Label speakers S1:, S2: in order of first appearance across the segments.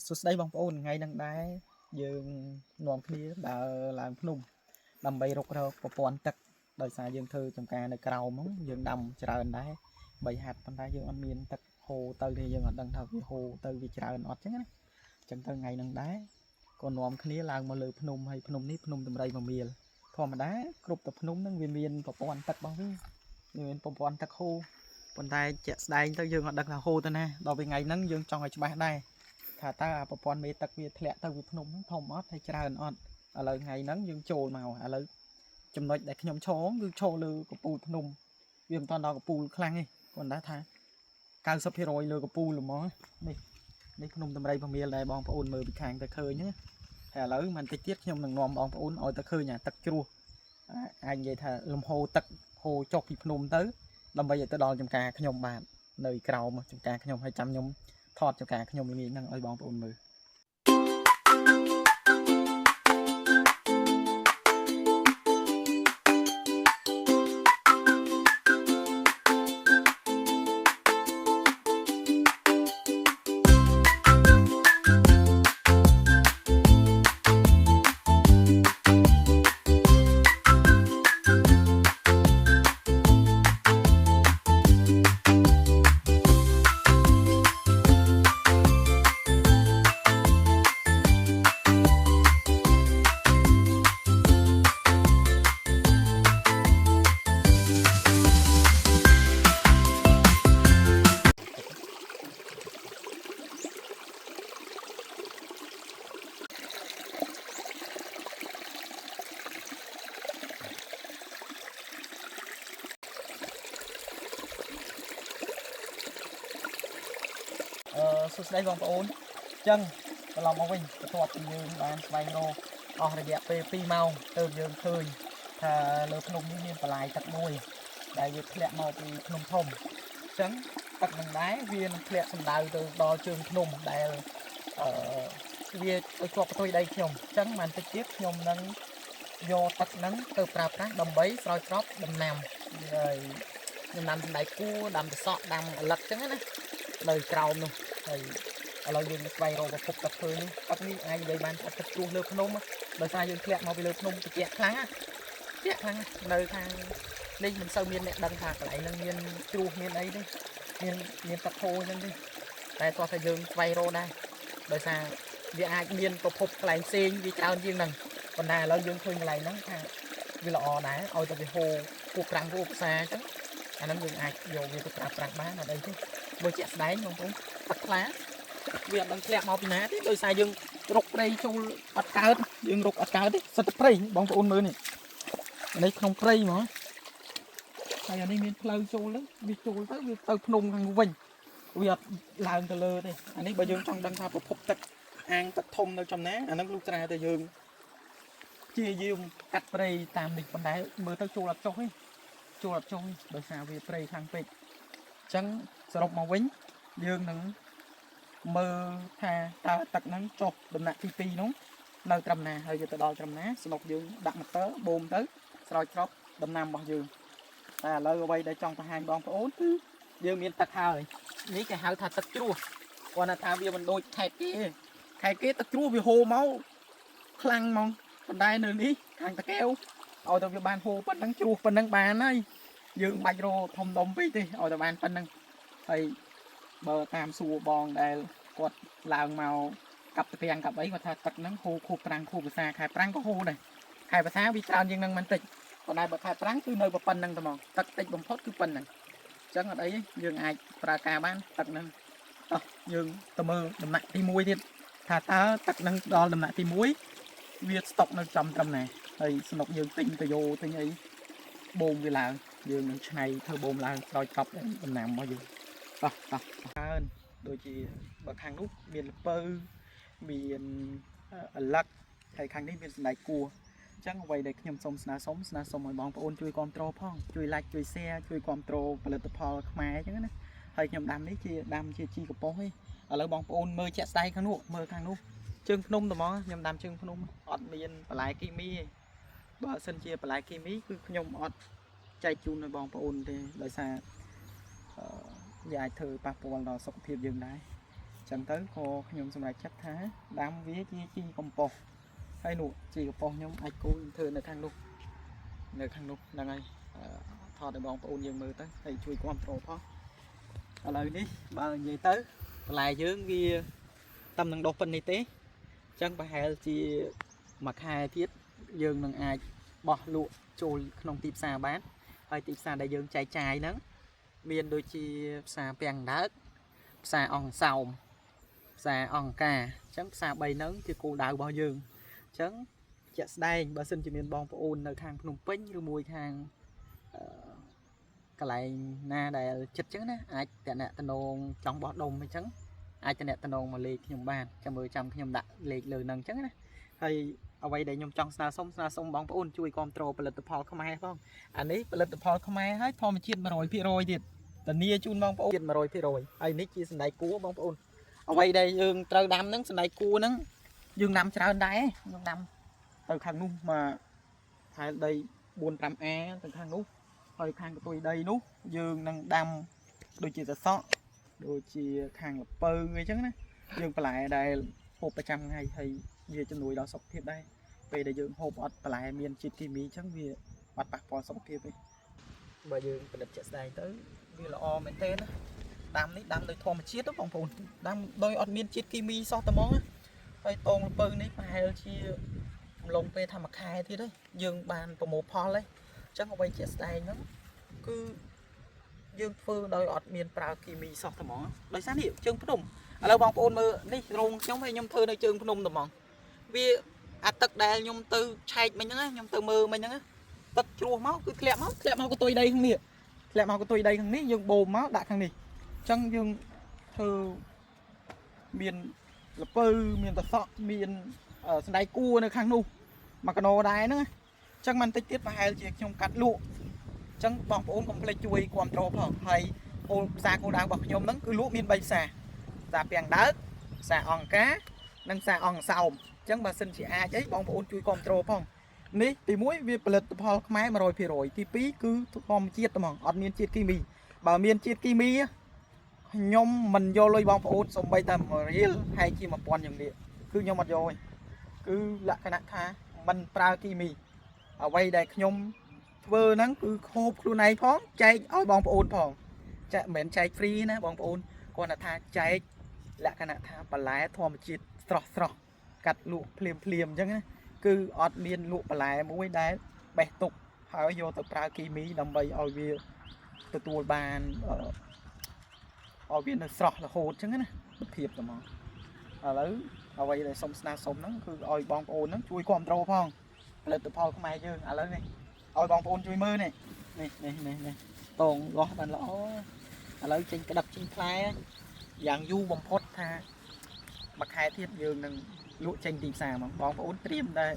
S1: សួស្តីបងប្អូនថ្ងៃហ្នឹងដែរយើងនាំគ្នាដើរឡើងភ្នំដើម្បីរុករកប្រព័ន្ធទឹកដោយសារយើងធ្វើចំការនៅក្រោមហ្នឹងយើងដាំច្រើនដែរ3ហាត់ប៉ុន្តែយើងអត់មានទឹកហូរទៅទេយើងអត់ដឹងថាវាហូរទៅវាច្រើនអត់ចឹងណាចឹងទៅថ្ងៃហ្នឹងដែរក៏នាំគ្នាឡើងមកលើភ្នំហើយភ្នំនេះភ្នំតម្រៃមមៀលធម្មតាគ្រប់តែភ្នំហ្នឹងវាមានប្រព័ន្ធទឹករបស់វាមានប្រព័ន្ធទឹកហូរប៉ុន្តែជាក់ស្ដែងទៅយើងអត់ដឹងថាហូរទៅណាដល់ពេលថ្ងៃហ្នឹងយើងចង់ឲ្យច្បាស់ដែរថាតើប្រព័ន្ធមេទឹកវាធ្លាក់ទៅវាភ្នំធំអត់ហើយច្រើនអត់ឥឡូវថ្ងៃហ្នឹងយើងចូលមកឥឡូវចំណុចដែលខ្ញុំឈរគឺឈរលើកពូលភ្នំវាមិនតាន់ដល់កពូលខ្លាំងទេគាត់ថា 90% លើកពូលហ្មងនេះភ្នំតម្រៃពមៀលដែរបងប្អូនមើលពីខាងទៅឃើញហ្នឹងហើយឥឡូវមិនតិចទៀតខ្ញុំនឹងនាំបងប្អូនឲ្យទៅឃើញអាទឹកជ្រោះអាចនិយាយថាលំហូរទឹកហូរចុះពីភ្នំទៅដើម្បីឲ្យទៅដល់ចំការខ្ញុំបាទនៅក្រោមចំការខ្ញុំហើយចាំខ្ញុំថតចំការខ្ញុំនេះហ្នឹងឲ្យបងប្អូនមើលសួស្តីបងប្អូនអញ្ចឹងត្រឡប់មកវិញបន្ទាប់ពីយើងបានស្វែងរកអស់រយៈពេល2ម៉ោងទើបយើងឃើញថាលើភ្នំនេះមានបន្លាយទឹកមួយដែលវាធ្លាក់មកពីភ្នំធំអញ្ចឹងទឹកនឹងដែរវានឹងធ្លាក់សម្ដៅទៅដល់ជើងភ្នំដែលវាទៅជាប់ផ្ទុយដីខ្ញុំអញ្ចឹងបានតិចទៀតខ្ញុំនឹងយកទឹកហ្នឹងទៅប្រើប្រាស់ដើម្បីស្រោចស្រពដំណាំហើយដំណាំសណ្តែកគួរដាំត្រសក់ដាំអលឹកអញ្ចឹងណានៅក្រោមនោះហើយឥឡូវយើងស្វែងរកប្រភពទឹកឃើញទឹកនេះអាចនិយាយបានថាទឹកជ្រោះលើភ្នំដោយសារយើងធ្លាក់មកពីលើភ្នំត្រជាក់ខ្លាំងនៅខាងនេះមិនសូវមានអ្នកដឹងថាកន្លែងហ្នឹងមានជ្រោះមានអីទេមានទឹកហូរអញ្ចឹងទេតែទោះតែយើងស្វែងរកដែរដោយសារវាអាចមានប្រភពកន្លែងផ្សេងវាច្រើនជាងហ្នឹងប៉ុន្តែឥឡូវយើងឃើញកន្លែងហ្នឹងថាវាល្អដែរឲ្យតែវាហូរគូប្រាំងគូផ្សារអញ្ចឹងអាហ្នឹងយើងអាចយកវាទៅប្រើប្រាស់បានអត់អីទេបើជាក់ស្ដែងបងប្អូនទឹកខ្លាវាអត់ដឹងធ្លាក់មកពីណាទេដោយសារយើងរុកព្រៃចូលអត់កើតយើងរុកអត់កើតទេសិតតែព្រៃបងប្អូនមើលនេះក្នុងព្រៃហ្មងហើយអានេះមានផ្លូវចូលទៅវាចូលទៅវាទៅភ្នំខាងវិញវាអត់ឡើងទៅលើទេអានេះបើយើងចង់ដឹងថាប្រភពទឹកអាងទឹកធំនៅចំណាអាហ្នឹងលុះត្រាតែយើងជាយាមកាត់ព្រៃតាមនេះប៉ុន្តែមើលទៅចូលអត់ចុះទេចូលអត់ចុះដោយសារវាព្រៃខាងពេកអញ្ចឹងសរុបមកវិញយើងនឹងមើលថាតើទឹកហ្នឹងចុះដំណាក់ទី2នោះនៅត្រឹមណាហើយទៅដល់ត្រឹមណាស្នុកយើងដាក់ម៉ូទ័របូមទៅស្រោចស្រពដំណាំរបស់យើងតែឥឡូវអ្វីដែលចង់បង្ហាញបងប្អូនគឺយើងមានទឹកហើយនេះគេហៅថាទឹកជ្រោះគាត់ថាវាមិនដូចខេត្តគេទឹកជ្រោះវាហូរមកខ្លាំងហ្មងប៉ុន្តែនៅនេះខាងតាកែវឲ្យតែវាបានហូរប៉ុណ្ណឹងជ្រោះប៉ុណ្ណឹងបានហើយយើងបាច់រកធំដុំពេកទេឲ្យតែបានប៉ុណ្ណឹងហើយបើតាមសួរបងដែលគាត់ឡើងមកកាប់តាំងកាប់អីគាត់ថាទឹកហ្នឹងហូរខួបប្រាំងខួបភាសាខែប្រាំងក៏ហូរដែរខែភាសាវាច្រើនជាងហ្នឹងមិនតិចប៉ុន្តែបើខែប្រាំងគឺនៅប៉ុណ្ណឹងតែហ្មងទឹកតិចបំផុតគឺប៉ុណ្ណឹងអញ្ចឹងអត់អីទេយើងអាចប្រើការបានទឹកហ្នឹងតោះយើងទៅមើលដំណាក់ទី1ទៀតថាតើទឹកហ្នឹងដល់ដំណាក់ទី1វាស្តុកនៅចំត្រឹមណាហើយស្នុកយើងទិញទៅយកទិញអីបូមវាឡើងយើងនឹងឆ្នៃធ្វើបូមឡើងស្រោចកប់ដំណាំរបស់យើងតោះច្រើនដូចជាបើខាងនោះមានល្ពៅមានអលឹកហើយខាងនេះមានសណ្តែកគួរអញ្ចឹងអ្វីដែលខ្ញុំសូមស្នើសុំឲ្យបងប្អូនជួយគ្រប់គ្រងផងជួយ like ជួយ share ជួយគ្រប់គ្រងផលិតផលខ្មែរអញ្ចឹងណាហើយខ្ញុំដាំនេះជាដាំជាជីកំប៉ុស្តទេឥឡូវបងប្អូនមើលជាក់ស្ដែងខាងនោះមើលខាងនោះជើងភ្នំតែហ្មងខ្ញុំដាំជើងភ្នំអត់មានបន្លែគីមីទេបើសិនជាបន្លែគីមីគឺខ្ញុំអត់ចែកជូនឲ្យបងប្អូនទេដោយសារវាអាចធ្វើប៉ះពាល់ដល់សុខភាពយើងដែរ chẳng tới cô nhung xong lại chắc thá đám vía chi công bò hay nụ chỉ công bò nhung ai cô thường là thang lúc đang ai thọ để bóng ôn dương mơ tới thầy chui quan trổ phó ở lời đi bao nhiêu tới lại dưỡng ghi tâm năng đột phân y tế chẳng phải hay chỉ mặc hai thiết dương năng ai bỏ lụa trôi không tìm xa bán hay tìm xa đại dương trái nắng miền đôi chi xa bèn đá xa ong sầu xa ong cà chẳng xa bay nắng thì cô đào bao dương chẳng chạy đây bà xin cho miền bóng ôn nơi thang Phnom Penh rồi mùi thang cái lại na đây chất trứng á ai tệ nè tân đồn trong bó đông hay trứng ai tệ nè tân đồn mà liệt nhung bàn trăm mười trăm nhung đặt liệt lừa nâng trứng á hay ở đây để nhung trong xa sông bóng ôn chui controlផលិតផលខ្មែរផងអានេះផលិតផលខ្មែរហើយធម្មជាតិ 100% ទៀតតានីជូនបងប្អូនទៀត 100% ហើយនេះជាសណ្ដែកគួរបងប្អូនអ្វីដែលយើងត្រូវដាំហ្នឹងសណ្ដែកគួរហ្នឹងយើងដាំច្រើនដែរយើងដាំទៅខាងនោះមកថែដី 4-5 A ទៅខាងនោះហើយខាងកតុយដីនោះយើងនឹងដាំដូចជាសសក់ដូចជាខាងលពៅអីចឹងណាយើងបន្លែដែលហូបប្រចាំថ្ងៃហើយវាជំនួយដល់សុខភាពដែរពេលដែលយើងហូបអត់បន្លែមានជាតិគីមីចឹងវាអត់ប៉ះពាល់សុខភាពទេបើយើងផលិតជាក់ស្ដែងទៅវាល្អមែនទែនណាដាំនេះដាំដោយធម្មជាតិបងប្អូនដាំដោយអត់មានជាតិគីមីសោះតែហ្មងហើយតងលពៅនេះប្រហែលជាលងពេលធម្មខែទៀតទេយើងបានប្រមូលផលហើយចឹងអ្វីជាក់ស្ដែងហ្នឹងគឺយើងធ្វើដោយអត់មានប្រើគីមីសោះតែហ្មងដោយសារនេះជើងភ្នំឥឡូវបងប្អូនមើលនេះរោងខ្ញុំហើយខ្ញុំធ្វើនៅជើងភ្នំតែហ្មងវាអាទឹកដែលខ្ញុំទៅឆែកមិញហ្នឹងខ្ញុំទៅមើលមិញហ្នឹងទឹកជ្រោះមកគឺធ្លាក់មកកតុយដីខាងនេះធ្លាក់មកកតុយដីខាងនេះយើងបូមមកដាក់ខាងនេះចឹងយើងធ្វើមានលពៅមានតសក់មានសណ្ដែកគួរនៅខាងនោះមកកណោដែរហ្នឹងចឹងមិនតិចទៀតប្រហែលជាខ្ញុំកាត់លក់ចឹងបងប្អូនកុំភ្លេចជួយគ្រប់គ្រងផងហើយផ្សារគោលដៅរបស់ខ្ញុំហ្នឹងគឺលក់មាន3ផ្សារផ្សារពាំងដើកផ្សារអង្គការនិងផ្សារអង្គសោមចឹងបើសិនជាអាចអីបងប្អូនជួយគ្រប់គ្រងផងនេះទី1វាផលិតផលខ្មែរ 100% ទី2គឺធម្មជាតិហ្មងអត់មានជាតិគីមីបើមានជាតិគីមីខ្ញុំមិនយកលុយបងប្អូនសំបីតែ1រៀលហើយជា1000យ៉ាងនេះគឺខ្ញុំអត់យកទេគឺលក្ខណៈថាមិនប្រើគីមីអ្វីដែលខ្ញុំធ្វើហ្នឹងគឺខូបខ្លួនឯងផងចែកឲ្យបងប្អូនផងចាក់មិនមែនចែកហ្វ្រីណាបងប្អូនគាត់ថាចែកលក្ខណៈថាបន្លែធម្មជាតិស្រស់កាត់លក់ភ្លាមអញ្ចឹងណាគឺអត់មានលក់បន្លែមួយដែលបេះទុកហើយយកទៅប្រើគីមីដើម្បីឲ្យវាទទួលបានឲ្យវានៅស្រស់រហូតអញ្ចឹងណាភាពតែមកឥឡូវអ្វីដែលសុំស្នើសុំហ្នឹងគឺឲ្យបងប្អូនហ្នឹងជួយគ្រប់គ្រងផងផលិតផលខ្មែរយើងឥឡូវនេះឲ្យបងប្អូនជួយមើលនេះតងលាស់បានល្អឥឡូវចេញក្តឹបចេញផ្លែយ៉ាងយូរបំផុតថាមួយខែទៀតយើងនឹងលក់ចេញទីផ្សារហ្មងបងប្អូនត្រៀមតែ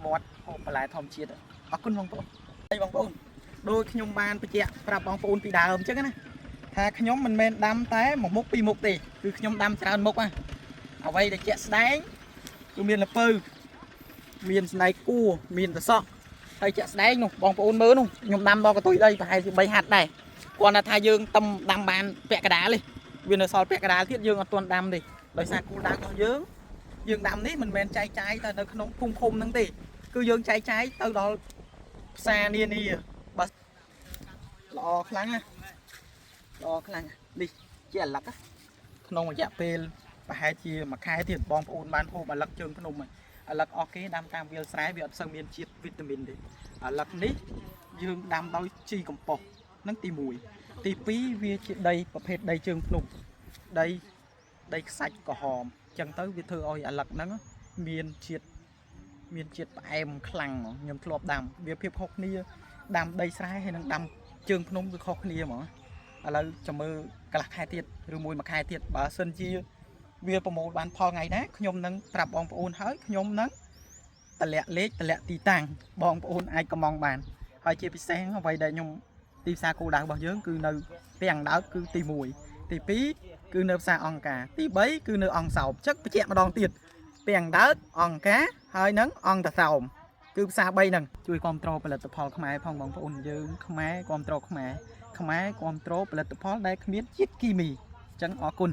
S1: មាត់ហូបបន្លែធម្មជាតិអរគុណបងប្អូនហើយបងប្អូនដូចខ្ញុំបានបញ្ជាក់ប្រាប់បងប្អូនពីដើមអញ្ចឹងណាថាខ្ញុំមិនមែនដាំតែមួយមុខពីរមុខទេគឺខ្ញុំដាំច្រើនមុខអ្វីដែលជាក់ស្ដែងគឺមានលពៅមានស្នែកគួរមានតសក់ហើយជាក់ស្ដែងនោះបងប្អូនមើលនោះខ្ញុំដាំដល់កតុយដីប្រហែលជា3ហាត់ដែរគាត់ថាយើងតំដាំបានពាក់កដាលទេវានៅសល់ពាក់កដាលទៀតយើងអត់ទាន់ដាំទេដោយសារគោលដៅរបស់យើងដាំនេះមិនមែនចែកចាយទៅនៅក្នុងភូមិឃុំហ្នឹងទេគឺយើងចែកចាយទៅដល់ផ្សារនានាបាទល្អខ្លាំងណានេះជាអាឡឹកក្នុងរយៈពេលប្រហែលជាមួយខែទៀតបងប្អូនបានហូបអាឡឹកជើងភ្នំអាឡឹកអស់គេដាំតាមវាលស្រែវាអត់សូវមានជាតិវីតាមីនទេអាឡឹកនេះយើងដាំដោយជីកំប៉ុស្តហ្នឹងទី1ទី2វាជាដីប្រភេទដីជើងភ្នំដីខ្សាច់ក្រហមអញ្ចឹងទៅវាធ្វើឲ្យអាឡឹកហ្នឹងមានជាតិផ្អែមខ្លាំងហ្មងខ្ញុំធ្លាប់ដាំវាភាពខុសគ្នាដាំដីស្រែហើយនឹងដាំជើងភ្នំវាខុសគ្នាហ្មងឥឡូវចាំមើលកន្លះខែទៀតឬមួយខែទៀតបើសិនជាវាប្រមូលបានផលថ្ងៃណាខ្ញុំនឹងប្រាប់បងប្អូនហើយខ្ញុំនឹងតម្លាក់លេខតម្លាក់ទីតាំងបងប្អូនអាចកម្មង់បានហើយជាពិសេសអ្វីដែលខ្ញុំទីផ្សារគោលដៅរបស់យើងគឺនៅពាំងដើកគឺទី1ទី2គឺនៅផ្សារអង្គការទី3គឺនៅអង្គសោមចឹកបញ្ជាក់ម្ដងទៀតពាំងដើកអង្គការហើយនឹងអង្គតសោមគឺផ្សារ3ហ្នឹងជួយគ្រប់គ្រងផលិតផលខ្មែរផងបងប្អូនយើងខ្មែរគ្រប់គ្រងខ្មែរគ្រប់គ្រងផលិតផលដែលគ្មានជាតិគីមីចឹងអរគុណ